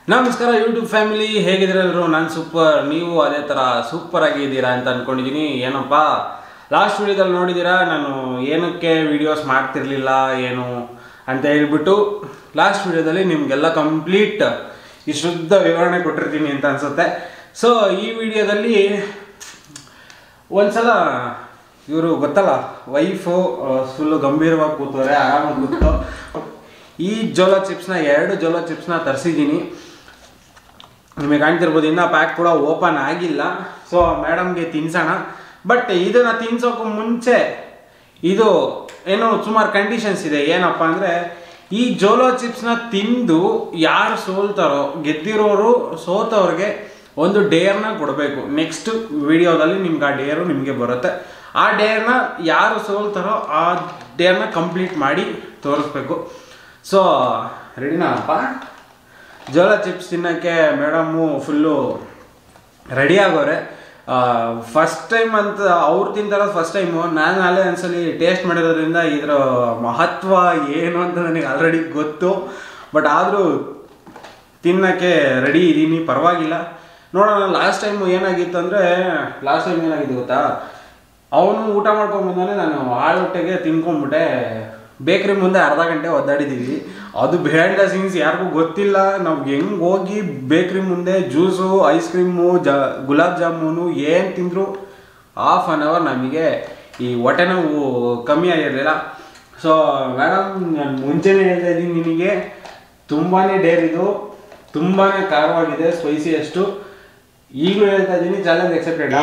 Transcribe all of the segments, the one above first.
ನಮಸ್ಕಾರ YouTube family, ಹೇಗಿದ್ದೀರಲ್ರು? ನಾನು super, ನೀವು ಅದೇ ಥರ ಸೂಪರ್ ಆಗಿದ್ದೀರಾ ಅಂತ ಅಂದ್ಕೊಂಡಿದ್ದೀನಿ. ಏನಪ್ಪ ಲಾಸ್ಟ್ ವಿಡಿಯೋದಲ್ಲಿ ನೋಡಿದ್ದೀರಾ, ನಾನು ಏನಕ್ಕೆ ವೀಡಿಯೋಸ್ ಮಾಡ್ತಿರ್ಲಿಲ್ಲ ಏನು ಅಂತ ಹೇಳ್ಬಿಟ್ಟು ಲಾಸ್ಟ್ ವಿಡಿಯೋದಲ್ಲಿ ನಿಮಗೆಲ್ಲ ಕಂಪ್ಲೀಟ್ ಈ ಶುದ್ಧ ವಿವರಣೆ ಕೊಟ್ಟಿರ್ತೀನಿ ಅಂತ ಅನಿಸುತ್ತೆ. ಸೊ ಈ ವಿಡಿಯೋದಲ್ಲಿ ಒಂದ್ಸಲ ಇವರು ಗೊತ್ತಲ್ಲ, ವೈಫು ಫುಲ್ಲು ಗಂಭೀರವಾಗಿ ಕೂತವ್ರೆ, ಆರಾಮಾಗಿ ಕೂತು ಈ ಜೋಲೋ ಚಿಪ್ಸ್ನ 2 ಜೋಲೋ ಚಿಪ್ಸ್ನ ತರಿಸಿದ್ದೀನಿ. ನಿಮಗೆ ಕಾಣ್ತಿರ್ಬೋದು, ಇನ್ನೂ ಪ್ಯಾಕ್ ಕೂಡ ಓಪನ್ ಆಗಿಲ್ಲ. ಸೊ ಮೇಡಮ್ಗೆ ತಿನ್ಸೋಣ. ಬಟ್ ಇದನ್ನು ತಿನ್ಸೋಕ್ಕೂ ಮುಂಚೆ ಇದು ಏನೋ ಸುಮಾರು ಕಂಡೀಷನ್ಸ್ ಇದೆ. ಏನಪ್ಪ ಅಂದರೆ, ಈ ಜೋಲೋ ಚಿಪ್ಸ್ನ ತಿಂದು ಯಾರು ಸೋಲ್ತಾರೋ, ಗೆದ್ದಿರೋರು ಸೋತವ್ರಿಗೆ ಒಂದು ಡೇರ್ನ ಕೊಡಬೇಕು. ನೆಕ್ಸ್ಟ್ ವಿಡಿಯೋದಲ್ಲಿ ನಿಮ್ಗೆ ಆ ಡೇರು ನಿಮಗೆ ಬರುತ್ತೆ. ಆ ಡೇರ್ನ ಯಾರು ಸೋಲ್ತಾರೋ ಆ ಡೇರ್ನ ಕಂಪ್ಲೀಟ್ ಮಾಡಿ ತೋರಿಸ್ಬೇಕು. ಸೊ ರೆಡಿನಾಪ್ಪ? ಜೋಲೋ ಚಿಪ್ಸ್ ತಿನ್ನೋಕ್ಕೆ ಮೇಡಮ್ಮು ಫುಲ್ಲು ರೆಡಿ ಆಗೋರೆ. ಫಸ್ಟ್ ಟೈಮ್ ಅಂತ ಅವ್ರು ತಿಂತಾರೋದು ಫಸ್ಟ್ ಟೈಮು. ನಾನು ಅಲ್ಲೇ ಒಂದ್ಸಲಿ ಟೇಸ್ಟ್ ಮಾಡಿರೋದ್ರಿಂದ ಇದರ ಮಹತ್ವ ಏನು ಅಂತ ನನಗೆ ಆಲ್ರೆಡಿ ಗೊತ್ತು. ಬಟ್ ಆದರೂ ತಿನ್ನೋಕ್ಕೆ ರೆಡಿ ಇದ್ದೀನಿ, ಪರವಾಗಿಲ್ಲ. ನೋಡೋಣ. ಲಾಸ್ಟ್ ಟೈಮು ಏನಾಗಿತ್ತು ಅಂದರೆ, ಗೊತ್ತಾ, ಅವನು ಊಟ ಮಾಡ್ಕೊಂಡ್ಬಂದಾನೆ, ನಾನು ಹೊಟ್ಟೆಗೆ ತಿನ್ಕೊಂಡ್ಬಿಟ್ಟೆ. ಬೇಕ್ರಿ ಮುಂದೆ ಅರ್ಧ ಗಂಟೆ ಒದ್ದಾಡಿದ್ದೀವಿ. ಅದು ಬಿಹೈಂಡ್ ದ ಸೀನ್ಸ್ ಯಾರಿಗೂ ಗೊತ್ತಿಲ್ಲ. ನಾವು ಹೆಂಗೆ ಹೋಗಿ ಬೇಕ್ರಿ ಮುಂದೆ juice, ice cream, gulab jamun ಏನು ತಿಂದರು ½ ಅನ್ ಅವರ್ ನಮಗೆ ಈ ಹೊಟ್ಟೆ ನೋವು ಕಮ್ಮಿ ಆಗಿರಲಿಲ್ಲ. ಸೊ ಮೇಡಮ್, ನಾನು ಮುಂಚೆನೇ ಹೇಳ್ತಾ ಇದ್ದೀನಿ ನಿನಗೆ, ತುಂಬಾ ಡೇರ್ ಇದು, ತುಂಬಾ ಖಾರವಾಗಿದೆ, ಸ್ಪೈಸಿ ಅಷ್ಟು. ಈಗಲೂ ಹೇಳ್ತಾ ಇದ್ದೀನಿ, ಚಾಲೆಂಜ್ ಎಕ್ಸೆಪ್ಟೆಡ್.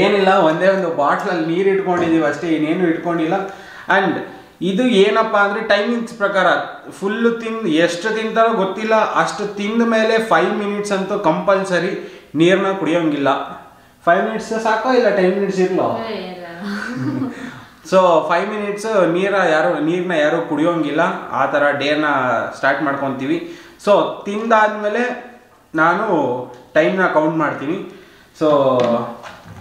ಏನಿಲ್ಲ, ಒಂದೇ ಒಂದು ಬಾಟ್ಲಲ್ಲಿ ನೀರು ಇಟ್ಕೊಂಡಿದ್ದೀವಿ ಅಷ್ಟೇ, ಇನ್ನೇನು ಇಟ್ಕೊಂಡಿಲ್ಲ. ಆ್ಯಂಡ್ ಇದು ಏನಪ್ಪ ಅಂದರೆ, ಟೈಮಿಂಗ್ಸ್ ಪ್ರಕಾರ ಫುಲ್ಲು ಎಷ್ಟು ತಿಂತಾರೋ ಗೊತ್ತಿಲ್ಲ, ಅಷ್ಟು ತಿಂದ ಮೇಲೆ 5 ಮಿನಿಟ್ಸ್ ಅಂತೂ ಕಂಪಲ್ಸರಿ ನೀರನ್ನ ಕುಡಿಯೋಂಗಿಲ್ಲ. 5 ಮಿನಿಟ್ಸ್ ಸಾಕೋ ಇಲ್ಲ 10 ಮಿನಿಟ್ಸ್ ಇರಲೋ? ಸೊ 5 ಮಿನಿಟ್ಸ್ ನೀರನ್ನ ಯಾರು ಕುಡಿಯೋಂಗಿಲ್ಲ. ಆ ಥರ ಡೇನ ಸ್ಟಾರ್ಟ್ ಮಾಡ್ಕೊತೀವಿ. ಸೊ ತಿಂದಾದ್ಮೇಲೆ ನಾನು ಟೈಮ್ನ ಕೌಂಟ್ ಮಾಡ್ತೀನಿ. ಸೊ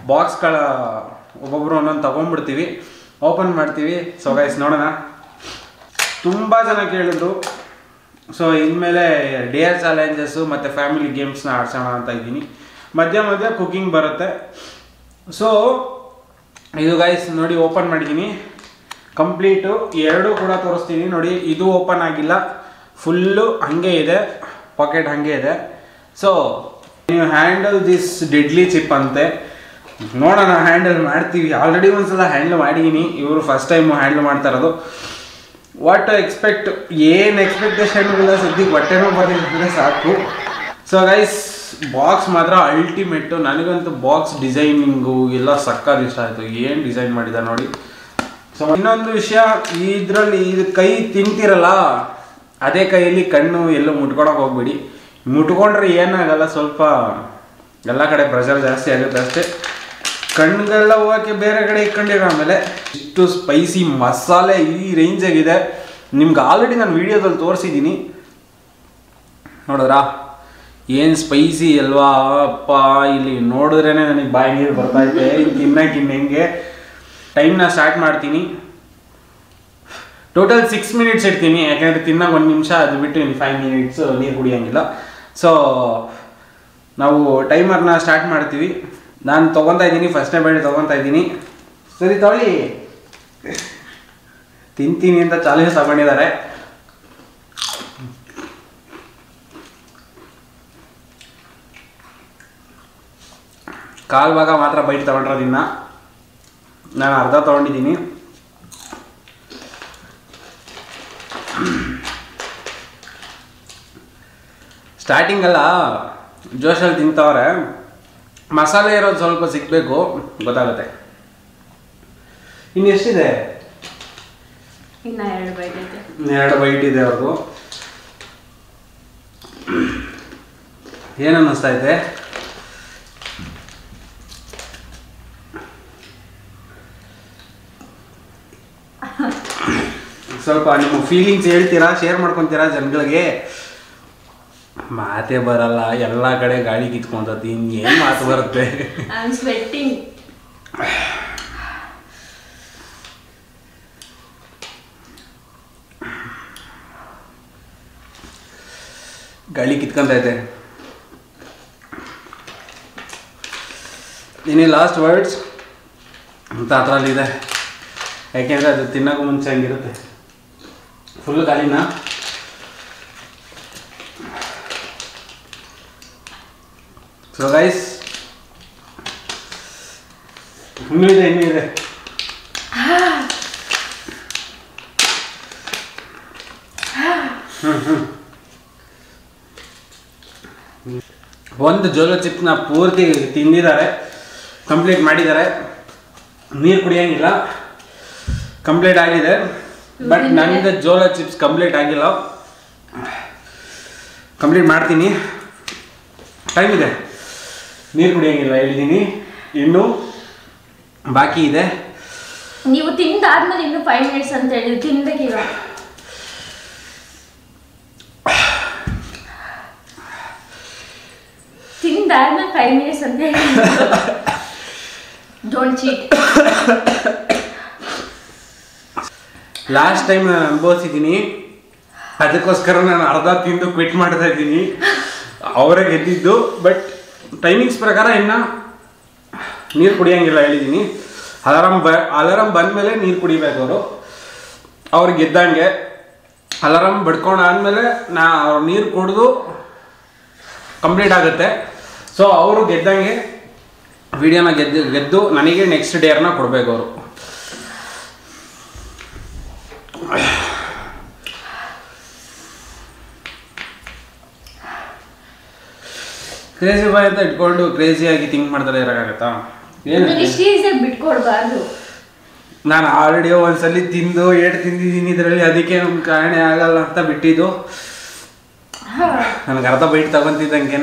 ಬಾಕ್ಸ್ಗಳ ಒಬ್ಬೊಬ್ಬರು ಒಂದೊಂದು ತೊಗೊಂಡ್ಬಿಡ್ತೀವಿ, ಓಪನ್ ಮಾಡ್ತೀವಿ. ಸೊ ಗೈಸ್ ನೋಡೋಣ. ತುಂಬ ಜನ ಕೇಳಿದ್ರು, ಸೊ ಇನ್ಮೇಲೆ ಡೇರ್ ಚಾಲೆಂಜಸ್ಸು ಮತ್ತು ಫ್ಯಾಮಿಲಿ ಗೇಮ್ಸ್ನ ಆಡ್ಸೋಣ ಅಂತ ಇದ್ದೀನಿ. ಮಧ್ಯ ಮಧ್ಯ ಕುಕಿಂಗ್ ಬರುತ್ತೆ. ಸೊ ಇದು ಗೈಸ್ ನೋಡಿ, ಓಪನ್ ಮಾಡಿದ್ದೀನಿ ಕಂಪ್ಲೀಟು. 2 ಕೂಡ ತೋರಿಸ್ತೀನಿ ನೋಡಿ. ಇದು ಓಪನ್ ಆಗಿಲ್ಲ, ಫುಲ್ಲು ಹಾಗೆ ಇದೆ, ಪಾಕೆಟ್ ಹಾಗೆ ಇದೆ. ಸೊ ನೀವು ಹ್ಯಾಂಡಲ್ ದಿಸ್ ಡೆಡ್ಲಿ ಚಿಪ್ ಅಂತೆ. ನೋಡೋಣ, ಹ್ಯಾಂಡಲ್ ಮಾಡ್ತೀವಿ. ಆಲ್ರೆಡಿ ಒಂದ್ಸಲ ಹ್ಯಾಂಡಲ್ ಮಾಡಿದ್ದೀನಿ, ಇವರು ಫಸ್ಟ್ ಟೈಮು ಹ್ಯಾಂಡಲ್ ಮಾಡ್ತಾ ಇರೋದು. ವಾಟ್ ಟು ಎಕ್ಸ್ಪೆಕ್ಟ್, ಏನು ಎಕ್ಸ್ಪೆಕ್ಟೇಷನ್ ಇಲ್ಲ, ಸದ್ಯಕ್ಕೆ ಹೊಟ್ಟೆನೂ ಬಂದಿದ್ರೆ ಸಾಕು. ಸೊ ಗೈಸ್, ಬಾಕ್ಸ್ ಮಾತ್ರ ಅಲ್ಟಿಮೇಟು. ನನಗಂತೂ ಬಾಕ್ಸ್ ಡಿಸೈನಿಂಗು ಎಲ್ಲ ಸಕ್ಕತ್ ಇಷ್ಟ ಆಯಿತು. ಏನು ಡಿಸೈನ್ ಮಾಡಿದ ನೋಡಿ. ಸೊ ಇನ್ನೊಂದು ವಿಷಯ, ಇದರಲ್ಲಿ ಇದು ಕೈ ತಿಂತಿರಲ್ಲ, ಅದೇ ಕೈಯಲ್ಲಿ ಕಣ್ಣು ಎಲ್ಲೂ ಮುಟ್ಕೊಳಕ್ಕೆ ಹೋಗ್ಬಿಡಿ. ಮುಟ್ಕೊಂಡ್ರೆ ಏನಾಗಲ್ಲ, ಸ್ವಲ್ಪ ಎಲ್ಲ ಕಡೆ ಪ್ರೆಷರ್ ಜಾಸ್ತಿ ಆಗುತ್ತೆ ಅಷ್ಟೇ. ಕಣ್ಣಿಗೆಲ್ಲ ಹೋಗೋಕ್ಕೆ ಬೇರೆ ಕಡೆ ಇಟ್ಕೊಂಡಿರೋ. ಆಮೇಲೆ ಇಷ್ಟು ಸ್ಪೈಸಿ ಮಸಾಲೆ ಈ ರೇಂಜಾಗಿದೆ. ನಿಮ್ಗೆ ಆಲ್ರೆಡಿ ನಾನು ವೀಡಿಯೋದಲ್ಲಿ ತೋರಿಸಿದ್ದೀನಿ, ನೋಡಿದ್ರಾ ಏನು ಸ್ಪೈಸಿ ಅಲ್ವಾ? ಅಪ್ಪ, ಇಲ್ಲಿ ನೋಡಿದ್ರೇ ನನಗೆ ಬಾಯಿ ನೀರು ಬರ್ತೈತೆ. ತಿನ್ನಕ್ಕೆ ಹೆಂಗೆ. ಟೈಮ್ನ ಸ್ಟಾರ್ಟ್ ಮಾಡ್ತೀನಿ. ಟೋಟಲ್ 6 ಮಿನಿಟ್ಸ್ ಇಡ್ತೀನಿ, ಯಾಕೆಂದರೆ ತಿನ್ನೋಕೆ 1 ನಿಮಿಷ, ಅದು ಬಿಟ್ಟು ಇನ್ನು 5 ಮಿನಿಟ್ಸ್ ನೀರು ಕುಡಿಯೋಂಗಿಲ್ಲ. ಸೊ ನಾವು ಟೈಮರ್ನ ಸ್ಟಾರ್ಟ್ ಮಾಡ್ತೀವಿ. ನಾನು ತೊಗೊತಾ ಇದ್ದೀನಿ, ಫಸ್ಟ್ನೇ ಬೇಡ ತೊಗೊತಾ ಇದ್ದೀನಿ. ಸರಿ ತೊಗೊಳ್ಳಿ. ತಿಂತೀನಿ ಅಂತ ಚಾಲೆಂಜ್ ತಗೊಂಡಿದ್ದಾರೆ. ಕಾಲು ಭಾಗ ಮಾತ್ರ ಬೈಟ್ ತೊಗೊಂಡಿರೋದಿನ್ನ, ನಾನು ಅರ್ಧ ತೊಗೊಂಡಿದ್ದೀನಿ. ಸ್ಟಾರ್ಟಿಂಗಲ್ಲ ಜೋಶಲ್ಲಿ ತಿಂತವ್ರೆ, ಮಸಾಲೆ ಇರೋದು ಸ್ವಲ್ಪ ಸಿಗಬೇಕು, ಗೊತ್ತಾಗುತ್ತೆ. ಇನ್ನು ಎಷ್ಟಿದೆ? ಇನ್ನು 2 ಬೈಟ್ ಇದೆ. 2 ಬೈಟ್ ಇದೆ ಅವ್ರದ್ದು. ಏನು ಅನ್ನಿಸ್ತಾ ಇದೆ? ಸ್ವಲ್ಪ ನಿಮ್ಮ ಫೀಲಿಂಗ್ಸ್ ಹೇಳ್ತೀರಾ, ಶೇರ್ ಮಾಡ್ಕೊತೀರಾ ಜನಗಳಿಗೆ? ಮಾತೇ ಬರಲ್ಲ, ಎಲ್ಲ ಕಡೆ ಗಾಳಿ ಕಿತ್ಕೊಂತತಿ, ಇನ್ನೇನು ಮಾತು ಬರುತ್ತೆ? ಗಾಳಿ ಕಿತ್ಕೊಂತೈತೆ. ಇನ್ನೇ ಲಾಸ್ಟ್ ವರ್ಡ್ಸ್ ಅಂತ ಅದರಲ್ಲಿದೆ, ಯಾಕೆಂದರೆ ಅದು ತಿನ್ನೋಕ್ಕೂ ಮುಂಚೆ ಹಂಗಿರುತ್ತೆ. ಫುಲ್ ಖಾಲಿನ ಸೊ ಗೈಸ್, ಇನ್ನೂ ಇದೆ ಒಂದು ಜೋಲೋ ಚಿಪ್ಸ್ನ ಪೂರ್ತಿ ತಿಂದಿದ್ದಾರೆ, ಕಂಪ್ಲೀಟ್ ಮಾಡಿದ್ದಾರೆ. ನೀರು ಕುಡಿಯೋಂಗಿಲ್ಲ, ಕಂಪ್ಲೀಟ್ ಆಗಿದೆ. ಬಟ್ ನನಗೆ ಜೋಲೋ ಚಿಪ್ಸ್ ಕಂಪ್ಲೀಟ್ ಆಗಿಲ್ಲ, ಕಂಪ್ಲೀಟ್ ಮಾಡ್ತೀನಿ. ಟೈಮ್ ಇದೆ, ನೀರು ಕುಡಿಯೋಂಗಿಲ್ಲ ಹೇಳಿದ್ದೀನಿ, ಇನ್ನೂ ಬಾಕಿ ಇದೆ. ನೀವು ತಿಂದಾದ್ಮೇಲೆ ಇನ್ನೂ 5 ಮಿನಿಟ್ಸ್ ಅಂತ ಹೇಳಿ ತಿನ್ಬೇಕೀಗ. ತಿಂದಾದ್ಮೇಲೆ 5 ಮಿನಿಟ್ಸ್ ಅಂತ ಹೇಳಿ. Don't cheat. ಲಾಸ್ಟ್ ಟೈಮ್ ನಾನು ಅನುಭವಿಸಿದ್ದೀನಿ, ಅದಕ್ಕೋಸ್ಕರ ನಾನು ಅರ್ಧ ತಿಂದು ಕ್ವಿಟ್ ಮಾಡ್ತಾ ಇದ್ದೀನಿ. ಅವರೇ ಗೆದ್ದಿದ್ದು, ಬಟ್ ಟೈಮಿಂಗ್ಸ್ ಪ್ರಕಾರ ಇನ್ನು ನೀರು ಕುಡಿಯೋಂಗಿಲ್ಲ ಹೇಳಿದ್ದೀನಿ. ಅಲಾರಮ್ ಬಂದಮೇಲೆ ನೀರು ಕುಡಿಬೇಕು ಅವ್ರು ಗೆದ್ದಂಗೆ. ಅಲಾರಮ್ ಬಡ್ಕೊಂಡಾದ್ಮೇಲೆ ಅವ್ರು ನೀರು ಕುಡಿದು ಕಂಪ್ಲೀಟ್ ಆಗುತ್ತೆ. ಸೊ ಅವರು ಗೆದ್ದಂಗೆ ವಿಡಿಯೋನ ಗೆದ್ದು ನನಗೆ ನೆಕ್ಸ್ಟ್ ಡೇರ್ನ ಕೊಡಬೇಕು ಅವರು. ಕ್ರೇಜಿ ಬಾಯ್ ಅಂತ ಇಟ್ಕೊಂಡು ಕ್ರೇಜಿಯಾಗಿ ಥಿಂಕ್ ಮಾಡ್ತಾರೆ ಇರೋಕ್ಕಾಗತ್ತಾ? ಏನು ಬಿಟ್ಕೊಡ್ಬಾರ್ದು. ನಾನು ಆಲ್ರೆಡಿ ಒಂದ್ಸಲಿ ತಿಂದು ತಿಂದಿದ್ದೀನಿ ಇದರಲ್ಲಿ, ಅದಕ್ಕೆ ನಮ್ಮ ಕಾರಣೆ ಆಗಲ್ಲ ಅಂತ ಬಿಟ್ಟಿದ್ದು. ನನಗೆ ಅರ್ಧ ಬೈಟ್ ತಗೊಂತಿದ್ದಂಗೆ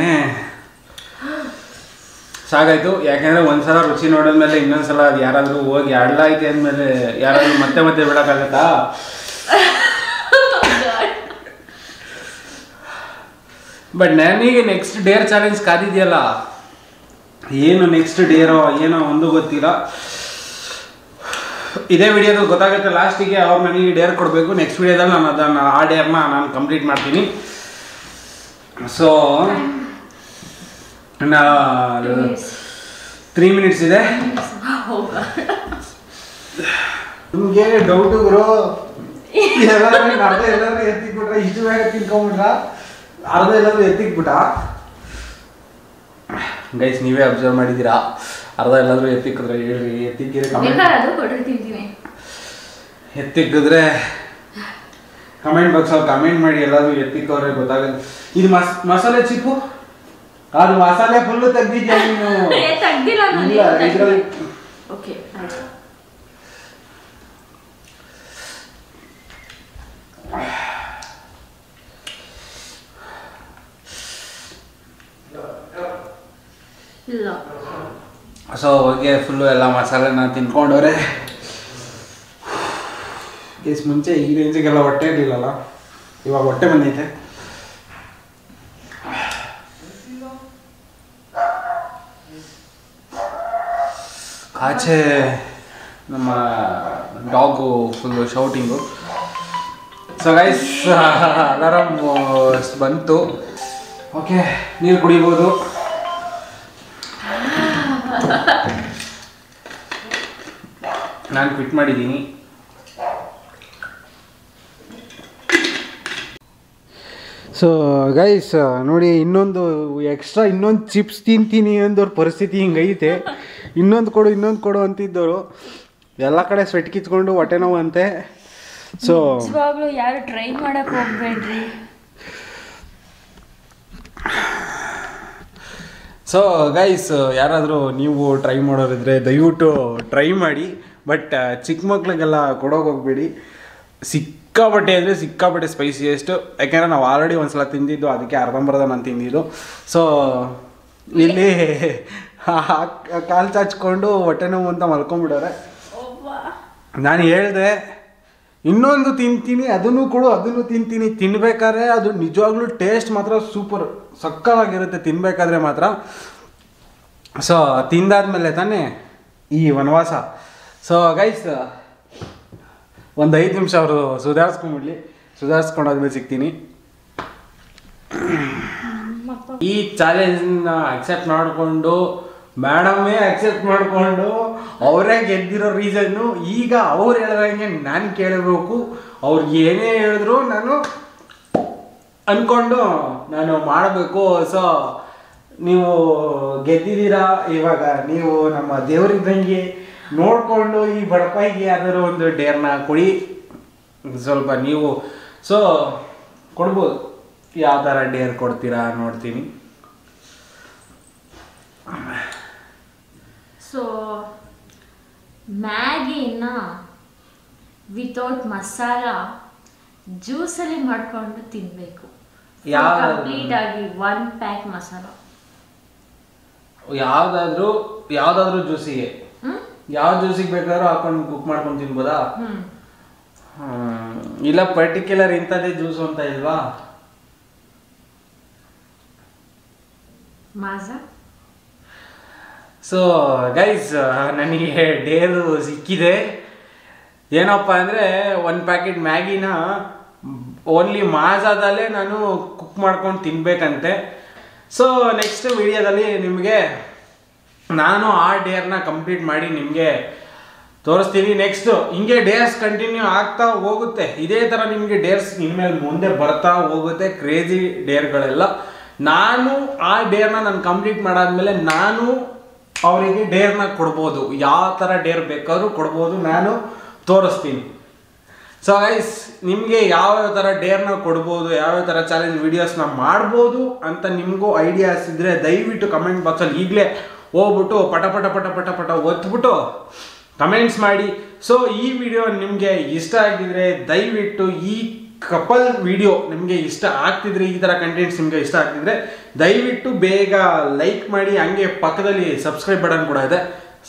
ಸಾಕಾಯ್ತು. ಯಾಕೆಂದರೆ ಒಂದ್ಸಲ ರುಚಿ ನೋಡಿದ್ಮೇಲೆ ಇನ್ನೊಂದ್ಸಲ ಅದು ಯಾರಾದರೂ ಹೋಗಿ ಆಡ್ಲಾಯ್ತು ಅಂದಮೇಲೆ ಯಾರಾದರೂ ಮತ್ತೆ ಮತ್ತೆ ಬಿಡೋಕ್ಕಾಗತ್ತಾ? ಬಟ್ ನನಗೆ ನೆಕ್ಸ್ಟ್ ಡೇರ್ ಚಾಲೆಂಜ್ ಕಾದಿದೆಯಲ್ಲ, ಏನು ನೆಕ್ಸ್ಟ್ ಡೇರೋ ಏನೋ ಒಂದು ಗೊತ್ತಿಲ್ಲ. ಇದೇ ವಿಡಿಯೋದಲ್ಲಿ ಗೊತ್ತಾಗುತ್ತೆ ಲಾಸ್ಟಿಗೆ ಅವ್ರು ನನಗೆ ಡೇರ್ ಕೊಡಬೇಕು. ನೆಕ್ಸ್ಟ್ ವಿಡಿಯೋದಲ್ಲಿ ನಾನು ಅದನ್ನು ಆ ಡೇರ್ನ ನಾನು ಕಂಪ್ಲೀಟ್ ಮಾಡ್ತೀನಿ. ಸೊ 3 ಮಿನಿಟ್ಸ್ ಇದೆ. ನಿಮಗೆ ಡೌಟು ಗುರು, ಎಲ್ಲರೂ ಎತ್ತಿಕ್ಬಿಟ್ರೆ ಇಷ್ಟು ಬೇಗ ತಿನ್ಕೊಂಬಿಟ್ರ, ಅರ್ಧ ಎಲ್ಲರೂ ಎತ್ತಿಕ್ಬಿಟ್ಟ. ಗೈಸ್ ನೀವೇ ಅಬ್ಸರ್ವ್ ಮಾಡಿದ್ದೀರಾ, ಅರ್ಧ ಎಲ್ಲಾದರೂ ಎತ್ತಿಕ್ಕಿದ್ರೆ ಹೇಳ್ರಿ. ಎತ್ತಿಕ್ಕಿದ್ರೆ ಕಮೆಂಟ್ ಬಾಕ್ಸಲ್ಲಿ ಕಮೆಂಟ್ ಮಾಡಿ, ಎಲ್ಲಾದರೂ ಎತ್ತಿಕ್ಕವ್ರೆ ಗೊತ್ತಾಗುತ್ತೆ. ಇದು ಮಸಾಲೆ ಚಿಪ್ಪು, ಅದು ಮಸಾಲೆ ಫುಲ್ಲು ತೆಗ್ದಿದ್ಯಾ ನೀನು? ಇದರಲ್ಲಿ ಸೊ ಹೋಗಿ ಫುಲ್ಲು ಎಲ್ಲ ಮಸಾಲೆನ ತಿನ್ಕೊಂಡವ್ರೆ. ಗೈಸ್ ಮುಂಚೆ ಈ ರೇಂಜಿಗೆಲ್ಲ ಹೊಟ್ಟೆ ಇರಲಿಲ್ಲಲ್ಲ, ಇವಾಗ ಹೊಟ್ಟೆ ಬಂದೈತೆ. ಆಚೆ ನಮ್ಮ dog full shouting. So guys alarm ಬಂತು, ಓಕೆ ನೀರು ಕುಡಿಬೋದು. ನಾನು ಕ್ವಿಟ್ ಮಾಡಿದ್ದೀನಿ. ಸೊ ಗೈಸ್ ನೋಡಿ, ಇನ್ನೊಂದು ಚಿಪ್ಸ್ ತಿಂತೀನಿ ಅಂದವ್ರ ಪರಿಸ್ಥಿತಿ ಹಿಂಗೈತೆ. ಇನ್ನೊಂದು ಕೊಡು ಅಂತಿದ್ದವರು ಎಲ್ಲ ಕಡೆ ಸ್ವೆಟ್ ಕಿತ್ಕೊಂಡು ಹೊಟ್ಟೆ ನೋವು ಅಂತೆ. ಸೊ ಯಾರು ಟ್ರೈ ಮಾಡಕ್ಕೆ ಹೋಗ್ಬೇಡ್ರಿ. ಸೊ ಗೈಸ್ ಯಾರಾದರೂ ನೀವು ಟ್ರೈ ಮಾಡೋರಿದ್ರೆ ದಯವಿಟ್ಟು ಟ್ರೈ ಮಾಡಿ. ಬಟ್ ಚಿಕ್ಕ ಮಕ್ಳಿಗೆಲ್ಲ ಕೊಡೋಕೆ ಹೋಗ್ಬೇಡಿ. ಸಿಕ್ಕಾಪಟ್ಟೆ ಅಂದರೆ ಸಿಕ್ಕಾಪಟ್ಟೆ ಸ್ಪೈಸಿಯೆಸ್ಟು. ಯಾಕೆಂದರೆ ನಾವು ಆಲ್ರೆಡಿ ಒಂದ್ಸಲ ತಿಂದಿದ್ದು, ಅದಕ್ಕೆ ಅರ್ಧಂಬರ್ಧ ನಾನು ತಿಂದಿದ್ದು. ಸೊ ಇಲ್ಲಿ ಕಾಲು ಚಾಚ್ಕೊಂಡು ಹೊಟ್ಟೆ ನೋವು ಅಂತ ಮಲ್ಕೊಂಡ್ಬಿಡೋರೆ. ನಾನು ಹೇಳಿದೆ ಇನ್ನೊಂದು ತಿಂತೀನಿ, ಅದನ್ನು ತಿಂತೀನಿ. ತಿನ್ಬೇಕಾದ್ರೆ ಅದು ನಿಜವಾಗ್ಲೂ ಟೇಸ್ಟ್ ಮಾತ್ರ ಸೂಪರ್ ಸಕ್ಕತ್ತಾಗಿರುತ್ತೆ ತಿನ್ಬೇಕಾದ್ರೆ ಮಾತ್ರ. ಸೊ ತಿಂದಾದ್ಮೇಲೆ ತಾನೇ ಈ ವನವಾಸ. ಸೊ ಗೈಸ್ ಒಂದು 5 ನಿಮಿಷ ಅವರು ಸುಧಾರಿಸ್ಕೊಂಡ್ಬಿಡ್ಲಿ, ಸುಧಾರಿಸ್ಕೊಂಡಾದ್ಮೇಲೆ ಸಿಗ್ತೀನಿ. ಈ ಚಾಲೆಂಜ್ನ ಅಕ್ಸೆಪ್ಟ್ ಮಾಡಿಕೊಂಡು ಮೇಡಮೇ ಅಕ್ಸೆಪ್ಟ್ ಮಾಡಿಕೊಂಡು ಅವರೇ ಗೆದ್ದಿರೋ ರೀಸನ್ನು ಈಗ ಅವ್ರು ಹೇಳ್ದಂಗೆ ನಾನು ಕೇಳಬೇಕು. ಅವ್ರು ಏನೇ ಹೇಳಿದ್ರು ನಾನು ಅಂದ್ಕೊಂಡು ನಾನು ಮಾಡಬೇಕು. ಸೊ ನೀವು ಗೆದ್ದಿದ್ದೀರಾ, ಇವಾಗ ನೀವು ನಮ್ಮ ದೇವರಿದ್ದಂಗೆ ನೋಡಿಕೊಂಡು ಈ ಬಡಪಾಯಿಗೆ ಯಾವ್ದಾದ್ರು ಒಂದು ಡೇರ್ನ ಕೊಡಿ ಸ್ವಲ್ಪ ನೀವು. ಸೊ ಕೊಡ್ಬೋದು, ಯಾವ ಥರ ಡೇರ್ ಕೊಡ್ತೀರಾ ನೋಡ್ತೀನಿ. ಸೊ ಮ್ಯಾಗಿನ ವಿತೌಟ್ ಮಸಾಲ ಜ್ಯೂಸಲ್ಲಿ ಮಾಡ್ಕೊಂಡು ತಿನ್ನಬೇಕು. ಕಂಪ್ಲೀಟ್ ಆಗಿ 1 ಪ್ಯಾಕ್ ಮಸಾಲ ಯಾವ್ದಾದ್ರು ಜ್ಯೂಸಿಗೆ, ಯಾವ ಜ್ಯೂಸಿಗೆ ಬೇಕಾದ್ರೂ ಹಾಕೊಂಡು ಕುಕ್ ಮಾಡ್ಕೊಂಡು ತಿನ್ಬೋದಾ? ಇಲ್ಲ ಪರ್ಟಿಕ್ಯುಲರ್ ಇಂಥದ್ದೇ ಜ್ಯೂಸ್ ಅಂತ ಇಲ್ವಾ? ಸೊ ಗೈಸ್, ನನಗೆ ಡೇರು ಸಿಕ್ಕಿದೆ. ಏನಪ್ಪ ಅಂದರೆ 1 ಪ್ಯಾಕೆಟ್ ಮ್ಯಾಗಿನ ಓನ್ಲಿ ಮಾಜಾದಲ್ಲೇ ನಾನು ಕುಕ್ ಮಾಡ್ಕೊಂಡು ತಿನ್ಬೇಕಂತೆ. ಸೊ ನೆಕ್ಸ್ಟ್ ವಿಡಿಯೋದಲ್ಲಿ ನಿಮಗೆ ನಾನು ಆ ಡೇರ್ನ ಕಂಪ್ಲೀಟ್ ಮಾಡಿ ನಿಮಗೆ ತೋರಿಸ್ತೀನಿ. ನೆಕ್ಸ್ಟು ಹಿಂಗೆ ಡೇರ್ಸ್ ಕಂಟಿನ್ಯೂ ಆಗ್ತಾ ಹೋಗುತ್ತೆ. ಇದೇ ಥರ ನಿಮಗೆ ಡೇರ್ಸ್ ಇನ್ಮೇಲೆ ಮುಂದೆ ಬರ್ತಾ ಹೋಗುತ್ತೆ, ಕ್ರೇಜಿ ಡೇರ್ಗಳೆಲ್ಲ. ನಾನು ಆ ಡೇರ್ನ ನಾನು ಕಂಪ್ಲೀಟ್ ಮಾಡಾದ್ಮೇಲೆ ನಾನು ಅವರಿಗೆ ಡೇರ್ನ ಕೊಡ್ಬೋದು. ಯಾವ ಥರ ಡೇರ್ ಬೇಕಾದ್ರೂ ಕೊಡ್ಬೋದು, ನಾನು ತೋರಿಸ್ತೀನಿ. ಸೊ ಗೈಸ್, ನಿಮಗೆ ಯಾವ್ಯಾವ ಥರ ಡೇರ್ನ ಕೊಡ್ಬೋದು, ಯಾವ್ಯಾವ ಥರ ಚಾಲೆಂಜ್ ವೀಡಿಯೋಸ್ನ ಮಾಡ್ಬೋದು ಅಂತ ನಿಮಗೂ ಐಡಿಯಾಸ್ ಇದ್ದರೆ ದಯವಿಟ್ಟು ಕಮೆಂಟ್ ಬಾಕ್ಸಲ್ಲಿ ಈಗಲೇ ಹೋಗ್ಬಿಟ್ಟು ಪಟ ಪಟ ಪಟ ಪಟ ಪಟ ಒತ್ಬಿಟ್ಟು ಕಮೆಂಟ್ಸ್ ಮಾಡಿ. ಸೊ ಈ ವಿಡಿಯೋ ನಿಮಗೆ ಇಷ್ಟ ಆಗಿದ್ರೆ ದಯವಿಟ್ಟು ಈ ಕಪಲ್ ವಿಡಿಯೋ ನಿಮಗೆ ಇಷ್ಟ ಆಗ್ತಿದ್ರೆ, ಈ ಥರ ಕಂಟೆಂಟ್ಸ್ ನಿಮಗೆ ಇಷ್ಟ ಆಗ್ತಿದ್ರೆ ದಯವಿಟ್ಟು ಬೇಗ ಲೈಕ್ ಮಾಡಿ. ಹಂಗೆ ಪಕ್ಕದಲ್ಲಿ ಸಬ್ಸ್ಕ್ರೈಬ್ ಬಟನ್ ಕೂಡ ಇದೆ,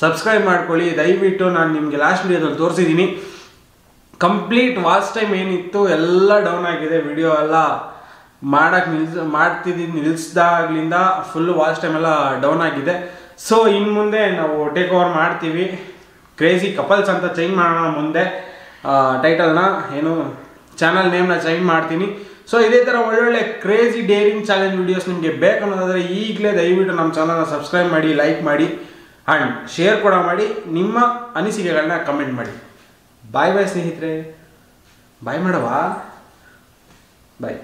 ಸಬ್ಸ್ಕ್ರೈಬ್ ಮಾಡ್ಕೊಳ್ಳಿ ದಯವಿಟ್ಟು. ನಾನು ನಿಮಗೆ ಲಾಸ್ಟ್ ವಿಡಿಯೋದಲ್ಲಿ ತೋರಿಸಿದ್ದೀನಿ ಕಂಪ್ಲೀಟ್ ವಾಚ್ ಟೈಮ್ ಏನಿತ್ತು ಎಲ್ಲ ಡೌನ್ ಆಗಿದೆ. ವಿಡಿಯೋ ಎಲ್ಲ ನಿಲ್ಲಿಸ್ದಾಗ್ಲಿಂದ ಫುಲ್ಲು ವಾಚ್ ಟೈಮ್ ಎಲ್ಲ ಡೌನ್ ಆಗಿದೆ. ಸೊ ಇನ್ನು ಮುಂದೆ ನಾವು ಟೇಕ್ ಓವರ್ ಮಾಡ್ತೀವಿ. ಕ್ರೇಜಿ ಕಪಲ್ಸ್ ಅಂತ ಚೇಂಜ್ ಮಾಡೋಣ ಮುಂದೆ ಟೈಟಲ್ನ, ಏನು ಚಾನಲ್ ನೇಮ್ನ ಚೇಂಜ್ ಮಾಡ್ತೀನಿ. ಸೊ ಇದೇ ಥರ ಒಳ್ಳೊಳ್ಳೆ ಕ್ರೇಜಿ ಡೇರಿಂಗ್ ಚಾಲೆಂಜ್ ವೀಡಿಯೋಸ್ ನಿಮಗೆ ಬೇಕನ್ನೋದಾದರೆ ಈಗಲೇ ದಯವಿಟ್ಟು ನಮ್ಮ ಚಾನಲ್ನ ಸಬ್ಸ್ಕ್ರೈಬ್ ಮಾಡಿ, ಲೈಕ್ ಮಾಡಿ ಆ್ಯಂಡ್ ಶೇರ್ ಕೂಡ ಮಾಡಿ. ನಿಮ್ಮ ಅನಿಸಿಕೆಗಳನ್ನ ಕಮೆಂಟ್ ಮಾಡಿ. ಬಾಯ್ ಬಾಯ್ ಸ್ನೇಹಿತರೆ, ಬಾಯ್ ಮಾಡವಾ, ಬಾಯ್.